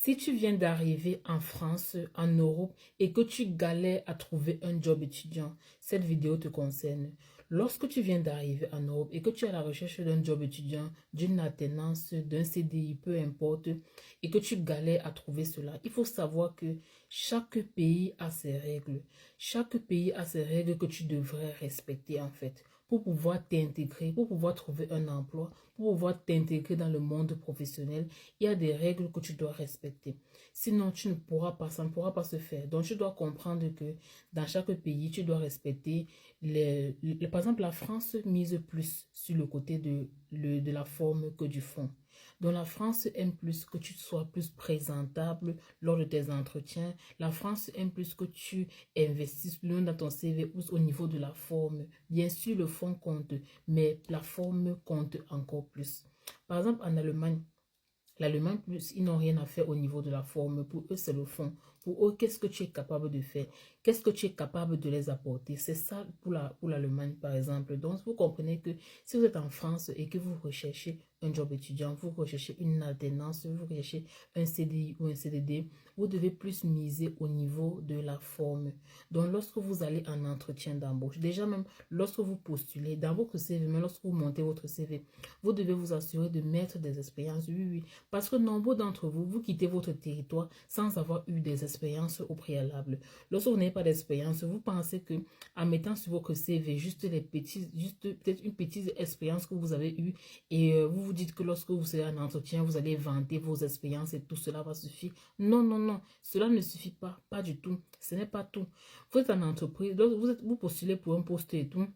Si tu viens d'arriver en France, en Europe et que tu galères à trouver un job étudiant, cette vidéo te concerne. Lorsque tu viens d'arriver en Europe et que tu es à la recherche d'un job étudiant, d'une alternance, d'un CDI, peu importe, et que tu galères à trouver cela, il faut savoir que chaque pays a ses règles. Chaque pays a ses règles que tu devrais respecter en fait pour pouvoir t'intégrer, pour pouvoir trouver un emploi, pour pouvoir t'intégrer dans le monde professionnel. Il y a des règles que tu dois respecter. Sinon, tu ne pourras pas, ça ne pourra pas se faire. Donc, tu dois comprendre que dans chaque pays, tu dois respecter par exemple, la France mise plus sur le côté de la forme que du fond. Donc, la France aime plus que tu sois plus présentable lors de tes entretiens. La France aime plus que tu investisses plus loin dans ton CV ou au niveau de la forme. Bien sûr, le fond compte, mais la forme compte encore plus. Par exemple, en Allemagne, l'Allemagne, plus, ils n'ont rien à faire au niveau de la forme. Pour eux, c'est le fond. Pour eux, qu'est-ce que tu es capable de faire? Qu'est-ce que tu es capable de les apporter? C'est ça pour l'Allemagne, par exemple. Donc, vous comprenez que si vous êtes en France et que vous recherchez un job étudiant, vous recherchez une alternance, vous recherchez un CDI ou un CDD, vous devez plus miser au niveau de la forme. Donc, lorsque vous allez en entretien d'embauche, déjà même lorsque vous postulez dans votre CV, mais lorsque vous montez votre CV, vous devez vous assurer de mettre des expériences. Oui, oui. Parce que nombre d'entre vous, vous quittez votre territoire sans avoir eu des expériences au préalable. Lorsque vous n'avez pas d'expérience, vous pensez que en mettant sur votre CV juste peut-être une petite expérience que vous avez eue et vous vous dites que lorsque vous serez en entretien, vous allez vanter vos expériences et tout cela va suffire. Non, non, non, cela ne suffit pas, pas du tout. Ce n'est pas tout. Vous êtes en entreprise, vous postulez pour un poste et tout.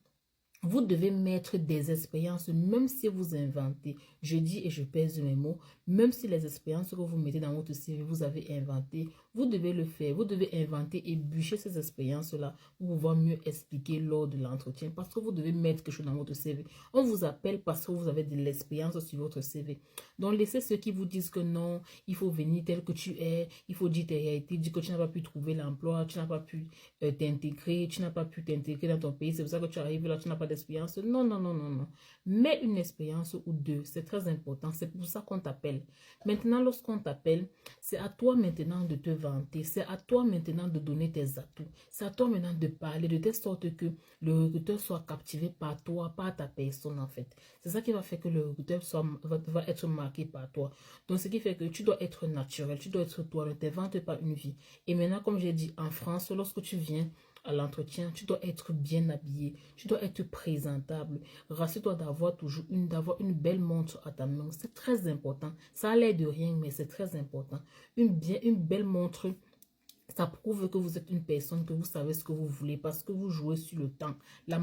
Vous devez mettre des expériences, même si vous inventez. Je dis et je pèse mes mots, même si les expériences que vous mettez dans votre CV, vous avez inventé, vous devez le faire. Vous devez inventer et bûcher ces expériences-là pour pouvoir mieux expliquer lors de l'entretien. Parce que vous devez mettre quelque chose dans votre CV. On vous appelle parce que vous avez de l'expérience sur votre CV. Donc, laissez ceux qui vous disent que non, il faut venir tel que tu es, il faut dire tes réalités, dire que tu n'as pas pu trouver l'emploi, tu n'as pas pu t'intégrer, tu n'as pas pu t'intégrer dans ton pays, c'est pour ça que tu arrives là, tu n'as pas d'expérience. Non, non, non, non, non. Mais une expérience ou deux, c'est très important, c'est pour ça qu'on t'appelle. Maintenant, lorsqu'on t'appelle, c'est à toi maintenant de te vanter, c'est à toi maintenant de donner tes atouts, c'est à toi maintenant de parler de telle sorte que le recruteur soit captivé par toi, par ta personne en fait. C'est ça qui va faire que le recruteur va être marqué par toi. Donc, ce qui fait que tu dois être naturel, tu dois être toi, ne t'invente pas une vie. Et maintenant, comme j'ai dit, en France, lorsque tu viens à l'entretien, tu dois être bien habillé, tu dois être présentable. Rassure-toi d'avoir une belle montre à ta main. C'est très important. Ça a l'air de rien, mais c'est très important. Une belle montre, ça prouve que vous êtes une personne, que vous savez ce que vous voulez parce que vous jouez sur le temps. La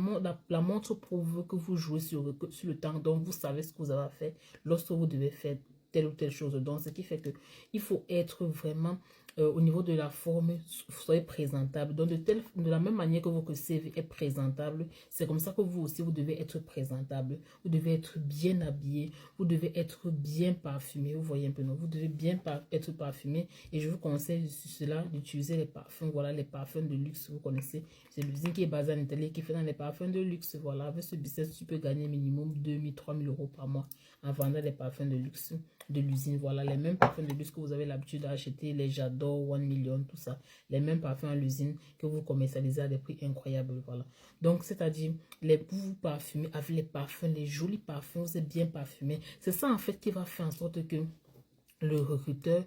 montre prouve que vous jouez sur le temps, donc vous savez ce que vous avez à faire lorsque vous devez faire telle ou telle chose. Donc, ce qui fait que il faut être vraiment au niveau de la forme, soyez présentable. Donc, de la même manière que votre CV est présentable, c'est comme ça que vous aussi, vous devez être présentable. Vous devez être bien habillé, vous devez être bien parfumé. Vous voyez un peu, non? Vous devez bien être parfumé. Et je vous conseille sur cela d'utiliser les parfums. Voilà, les parfums de luxe, vous connaissez. C'est l'usine qui est basée en Italie qui fait dans les parfums de luxe. Voilà, avec ce business, tu peux gagner minimum 2 000, 3 000 € par mois en vendant les parfums de luxe de l'usine. Voilà, les mêmes parfums de luxe que vous avez l'habitude d'acheter, les J'adore, 1 million, tout ça. Les mêmes parfums à l'usine que vous commercialisez à des prix incroyables. Voilà. Donc, c'est-à-dire, vous parfumez avec les parfums, les jolis parfums, vous êtes bien parfumé. C'est ça, en fait, qui va faire en sorte que le recruteur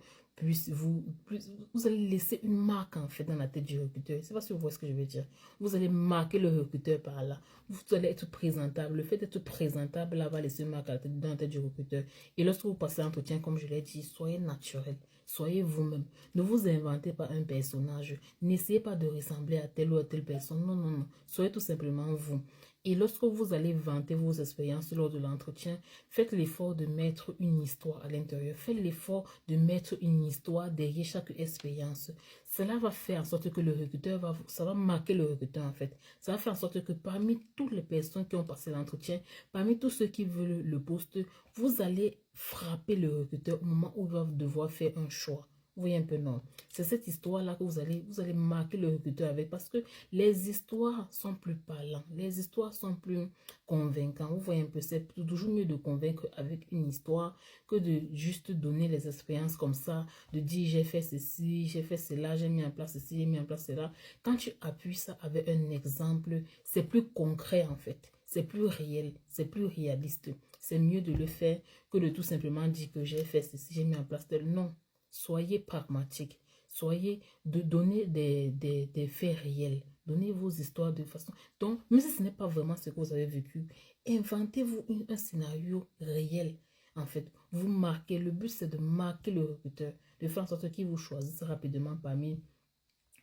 vous allez laisser une marque en fait dans la tête du recruteur. Je ne sais pas si vous voyez ce que je veux dire. Vous allez marquer le recruteur par là. Vous allez être présentable. Le fait d'être présentable là va laisser une marque dans la tête du recruteur. Et lorsque vous passez l'entretien, comme je l'ai dit, soyez naturel. Soyez vous-même. Ne vous inventez pas un personnage. N'essayez pas de ressembler à telle ou à telle personne. Non, non, non. Soyez tout simplement vous. Et lorsque vous allez vanter vos expériences lors de l'entretien, faites l'effort de mettre une histoire à l'intérieur. Faites l'effort de mettre une histoire derrière chaque expérience. Cela va faire en sorte que le recruteur ça va marquer le recruteur en fait. Ça va faire en sorte que parmi toutes les personnes qui ont passé l'entretien, parmi tous ceux qui veulent le poste, vous allez frapper le recruteur au moment où il va devoir faire un choix. Vous voyez un peu, non. C'est cette histoire-là que vous allez marquer le recruteur avec parce que les histoires sont plus parlantes. Les histoires sont plus convaincantes. Vous voyez un peu, c'est toujours mieux de convaincre avec une histoire que de juste donner les expériences comme ça, de dire j'ai fait ceci, j'ai fait cela, j'ai mis en place ceci, j'ai mis en place cela. Quand tu appuies ça avec un exemple, c'est plus concret en fait. C'est plus réel, c'est plus réaliste. C'est mieux de le faire que de tout simplement dire que j'ai fait ceci, j'ai mis en place tel. Non. Soyez pragmatique. Soyez de donner des faits réels. Donnez vos histoires de façon. Donc, même si ce n'est pas vraiment ce que vous avez vécu, inventez-vous un scénario réel. En fait, vous marquez. Le but, c'est de marquer le recruteur, de faire en sorte qu'il vous choisisse rapidement parmi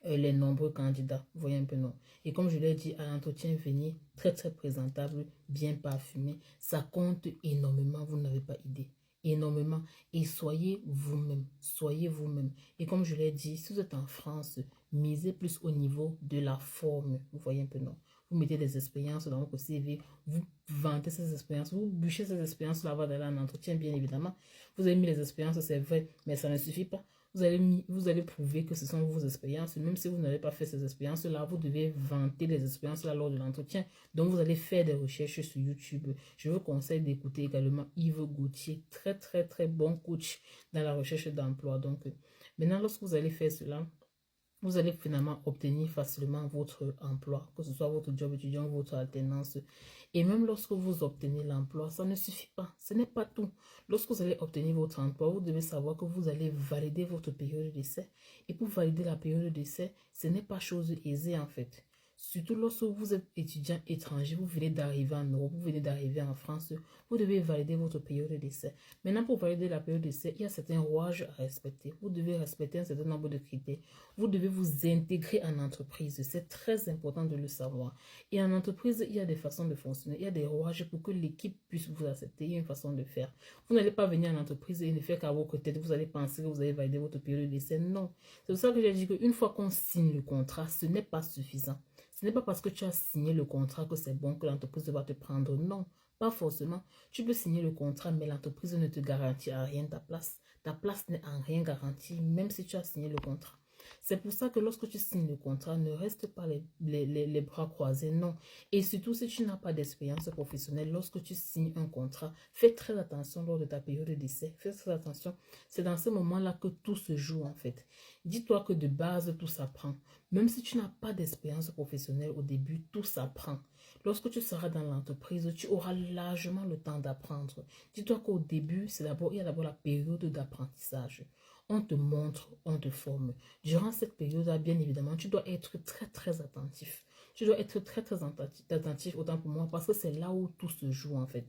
les nombreux candidats. Vous voyez un peu, non? Et comme je l'ai dit, à l'entretien, venez très, très présentable, bien parfumé. Ça compte énormément, vous n'avez pas idée. Énormément. Et soyez vous-même. Soyez vous-même. Et comme je l'ai dit, si vous êtes en France, misez plus au niveau de la forme. Vous voyez un peu, non? Vous mettez des expériences dans votre CV, vous vantez ces expériences, vous bûchez ces expériences là-bas dans un entretien, bien évidemment. Vous avez mis les expériences, c'est vrai, mais ça ne suffit pas. Vous allez prouver que ce sont vos expériences. Même si vous n'avez pas fait ces expériences-là, vous devez vanter les expériences-là lors de l'entretien. Donc, vous allez faire des recherches sur YouTube. Je vous conseille d'écouter également Yves Gauthier, très, très, très bon coach dans la recherche d'emploi. Donc, maintenant, lorsque vous allez faire cela, vous allez finalement obtenir facilement votre emploi, que ce soit votre job étudiant, votre alternance. Et même lorsque vous obtenez l'emploi, ça ne suffit pas. Ce n'est pas tout. Lorsque vous allez obtenir votre emploi, vous devez savoir que vous allez valider votre période d'essai. Et pour valider la période d'essai, ce n'est pas chose aisée en fait. Surtout lorsque vous êtes étudiant étranger, vous venez d'arriver en Europe, vous venez d'arriver en France, vous devez valider votre période d'essai. Maintenant, pour valider la période d'essai, il y a certains rouages à respecter. Vous devez respecter un certain nombre de critères. Vous devez vous intégrer en entreprise. C'est très important de le savoir. Et en entreprise, il y a des façons de fonctionner. Il y a des rouages pour que l'équipe puisse vous accepter. Il y a une façon de faire. Vous n'allez pas venir en entreprise et ne faire qu'à votre tête. Vous allez penser que vous allez valider votre période d'essai. Non. C'est pour ça que j'ai dit qu'une fois qu'on signe le contrat, ce n'est pas suffisant. Ce n'est pas parce que tu as signé le contrat que c'est bon que l'entreprise va te prendre. Non, pas forcément. Tu peux signer le contrat, mais l'entreprise ne te garantit à rien ta place. Ta place n'est en rien garantie, même si tu as signé le contrat. C'est pour ça que lorsque tu signes le contrat, ne reste pas les bras croisés, non. Et surtout, si tu n'as pas d'expérience professionnelle, lorsque tu signes un contrat, fais très attention lors de ta période d'essai. Fais très attention. C'est dans ce moment-là que tout se joue, en fait. Dis-toi que de base, tout s'apprend. Même si tu n'as pas d'expérience professionnelle au début, tout s'apprend. Lorsque tu seras dans l'entreprise, tu auras largement le temps d'apprendre. Dis-toi qu'au début, il y a d'abord la période d'apprentissage. On te montre, on te forme. Durant cette période-là, bien évidemment, tu dois être très, très attentif. Tu dois être très, très attentif, autant pour moi, parce que c'est là où tout se joue, en fait.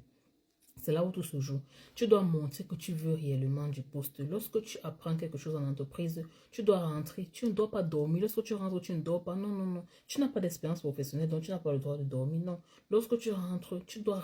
C'est là où tout se joue. Tu dois montrer que tu veux réellement du poste. Lorsque tu apprends quelque chose en entreprise, tu dois rentrer. Tu ne dois pas dormir. Lorsque tu rentres, tu ne dors pas. Non, non, non. Tu n'as pas d'expérience professionnelle, donc tu n'as pas le droit de dormir. Non. Lorsque tu rentres, tu dois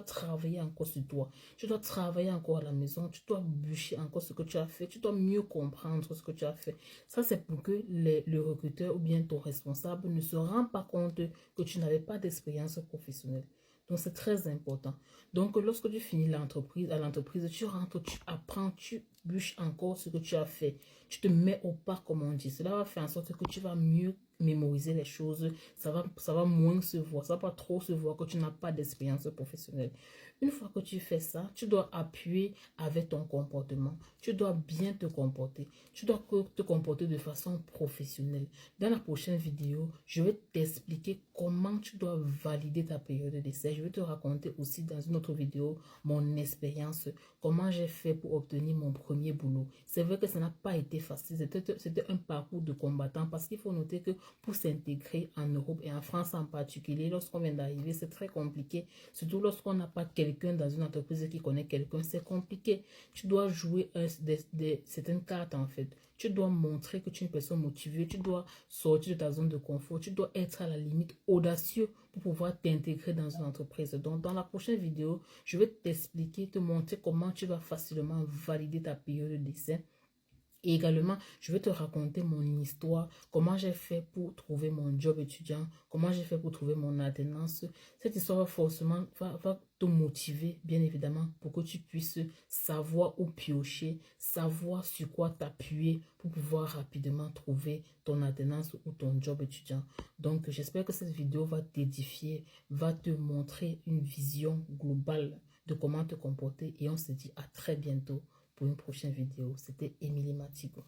travailler encore sur toi. Tu dois travailler encore à la maison. Tu dois bûcher encore ce que tu as fait. Tu dois mieux comprendre ce que tu as fait. Ça, c'est pour que le recruteur ou bien ton responsable ne se rend pas compte que tu n'avais pas d'expérience professionnelle. Donc, c'est très important. Donc, lorsque tu finis à l'entreprise, tu rentres, tu apprends, tu bûches encore ce que tu as fait. Tu te mets au pas, comme on dit. Cela va faire en sorte que tu vas mieux mémoriser les choses. Ça va moins se voir. Ça va pas trop se voir que tu n'as pas d'expérience professionnelle. Une fois que tu fais ça, tu dois appuyer avec ton comportement. Tu dois bien te comporter. Tu dois te comporter de façon professionnelle. Dans la prochaine vidéo, je vais t'expliquer comment tu dois valider ta période d'essai. Je vais te raconter aussi dans une autre vidéo mon expérience, comment j'ai fait pour obtenir mon premier boulot. C'est vrai que ça n'a pas été facile. C'était un parcours de combattant parce qu'il faut noter que pour s'intégrer en Europe et en France en particulier, lorsqu'on vient d'arriver, c'est très compliqué. Surtout lorsqu'on n'a pas quelqu'un dans une entreprise qui connaît quelqu'un, c'est compliqué. Tu dois jouer certaines cartes en fait. Tu dois montrer que tu es une personne motivée. Tu dois sortir de ta zone de confort. Tu dois être à la limite audacieux pour pouvoir t'intégrer dans une entreprise. Donc, dans la prochaine vidéo, je vais t'expliquer, te montrer comment tu vas facilement valider ta période d'essai Et également, je vais te raconter mon histoire, comment j'ai fait pour trouver mon job étudiant, comment j'ai fait pour trouver mon alternance. Cette histoire va forcément va te motiver, bien évidemment, pour que tu puisses savoir où piocher, savoir sur quoi t'appuyer pour pouvoir rapidement trouver ton alternance ou ton job étudiant. Donc, j'espère que cette vidéo va t'édifier, va te montrer une vision globale de comment te comporter et on se dit à très bientôt pour une prochaine vidéo. C'était Émilie Matigo.